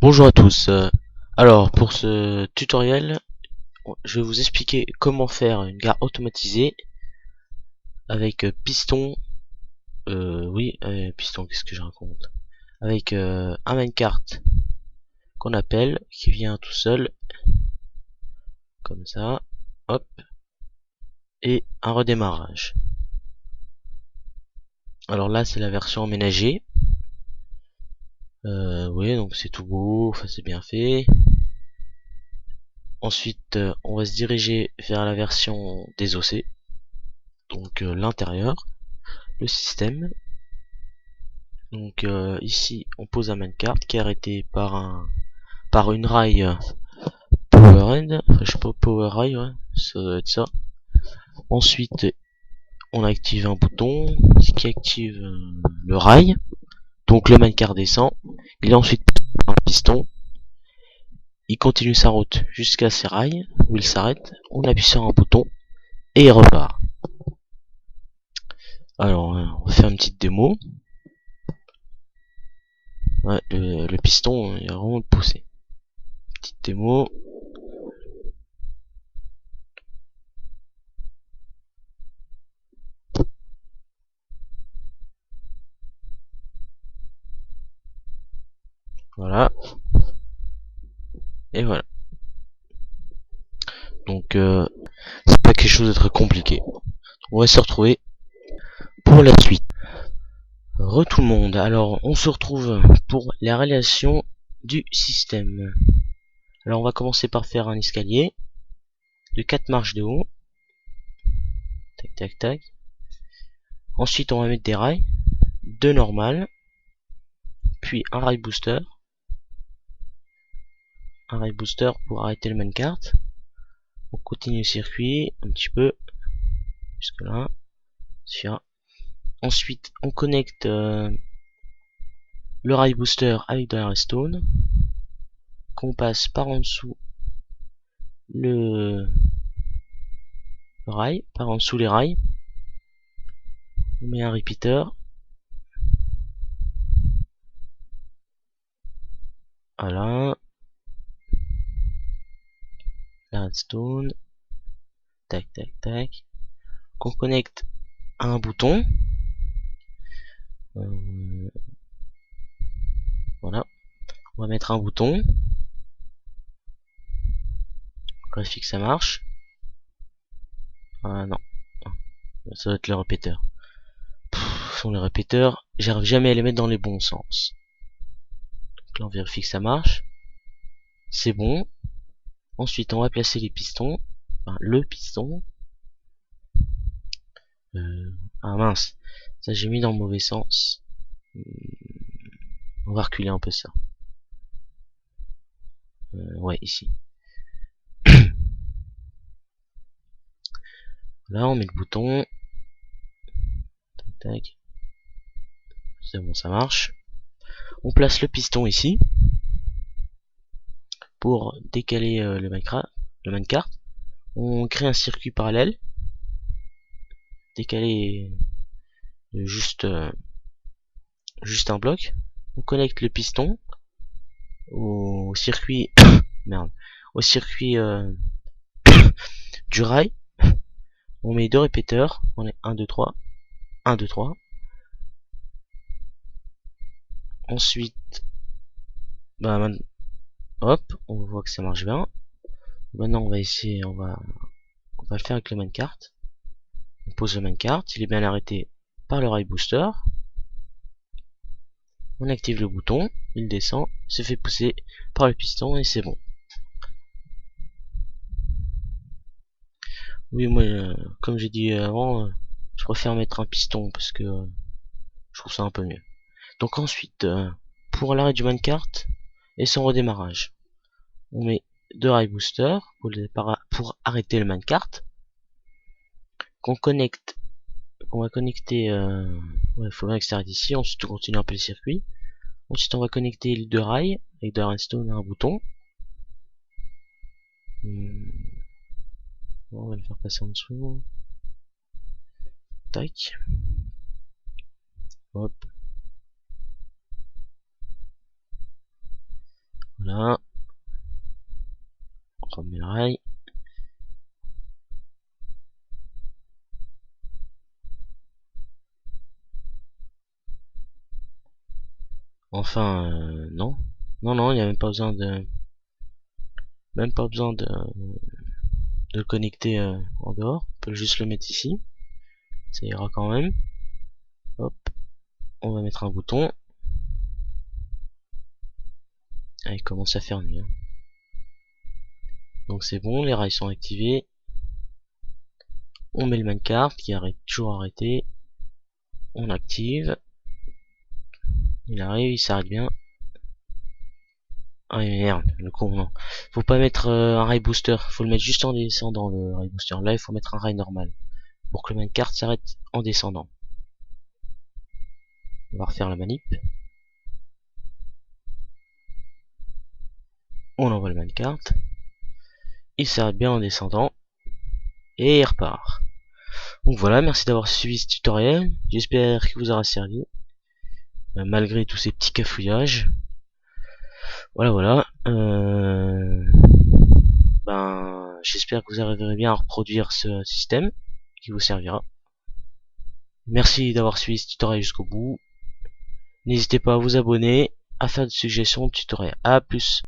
Bonjour à tous. Alors pour ce tutoriel, je vais vous expliquer comment faire une gare automatisée avec piston. Piston. Qu'est-ce que je raconte? Avec un minecart qu'on appelle, qui vient tout seul, comme ça, hop, et un redémarrage. Alors là, c'est la version aménagée. Oui, donc c'est tout beau, enfin c'est bien fait. Ensuite, on va se diriger vers la version désossée, donc l'intérieur, le système. Donc ici on pose un minecart qui est arrêté par une rail powered, enfin, je sais pas, power rail, ouais, ça doit être ça. Ensuite on active un bouton qui active le rail, donc le minecart descend, il est ensuite par un piston, il continue sa route jusqu'à ses rails où il s'arrête, on appuie sur un bouton et il repart. Alors on va faire une petite démo. Ouais, le piston il est vraiment poussé. Petite démo. Voilà, et voilà. Donc c'est pas quelque chose de très compliqué. On va se retrouver pour la suite. Re tout le monde, alors on se retrouve pour la réalisation du système. Alors on va commencer par faire un escalier de 4 marches de haut. Tac tac tac. Ensuite on va mettre des rails, deux normales, puis un rail booster. Un rail booster pour arrêter le minecart. On continue le circuit un petit peu, jusque là. Suffira. Ensuite on connecte le rail booster avec de la redstone. Qu'on passe par en dessous le rail, par en dessous les rails. On met un repeater. Voilà. La redstone. Tac, tac, tac. Qu'on connecte à un bouton. Euh, voilà. On va mettre un bouton. Vérifie que ça marche. Ah non. Ça doit être le répéteur. Sont les répéteurs. J'arrive jamais à les mettre dans les bons sens. Donc là on vérifie que ça marche. C'est bon. Ensuite on va placer les pistons. Enfin le piston. Ah mince. Ça j'ai mis dans le mauvais sens. On va reculer un peu ça. Ouais, ici. Là, on met le bouton. Tac, tac. C'est bon, ça marche. On place le piston ici pour décaler le minecart. On crée un circuit parallèle. Décaler juste un bloc. On connecte le piston au circuit merde, au circuit du rail. On met deux répéteurs. On est 1, 2, 3. 1, 2, 3. Ensuite, bah, hop, on voit que ça marche bien. Maintenant, on va essayer, on va le faire avec le minecart. On pose le minecart, il est bien arrêté par le rail booster. On active le bouton, il descend, se fait pousser par le piston et c'est bon. Oui, moi, comme j'ai dit avant, je préfère mettre un piston parce que je trouve ça un peu mieux. Donc ensuite, pour l'arrêt du minecart et son redémarrage, on met deux rail boosters pour arrêter le minecart, qu'on connecte, qu'on va connecter. Ouais, faut bien que ça arrête ici. Ensuite, on continue un peu le circuit. Ensuite, on va connecter les deux rails avec de la redstone et un bouton. On va le faire passer en dessous. Tac. Hop. Voilà. On remet le rail. Enfin, non. Non, il n'y a même pas besoin de... Même pas besoin de le connecter en dehors. On peut juste le mettre ici. Ça ira quand même. Hop. On va mettre un bouton. Ah, il commence à faire nuit. Hein. Donc c'est bon, les rails sont activés. On met le minecart qui arrête toujours arrêté. On active. Il arrive, il s'arrête bien. Ah merde, le con, non. Faut pas mettre un rail booster, faut le mettre juste en descendant le rail booster. Là, il faut mettre un rail normal pour que le minecart s'arrête en descendant. On va refaire la manip. On envoie le minecart. Il s'arrête bien en descendant. Et il repart. Donc voilà, merci d'avoir suivi ce tutoriel. J'espère qu'il vous aura servi. Malgré tous ces petits cafouillages. Voilà. J'espère que vous arriverez bien à reproduire ce système qui vous servira. Merci d'avoir suivi ce tutoriel jusqu'au bout. N'hésitez pas à vous abonner, à faire des suggestions de tutoriels. A plus.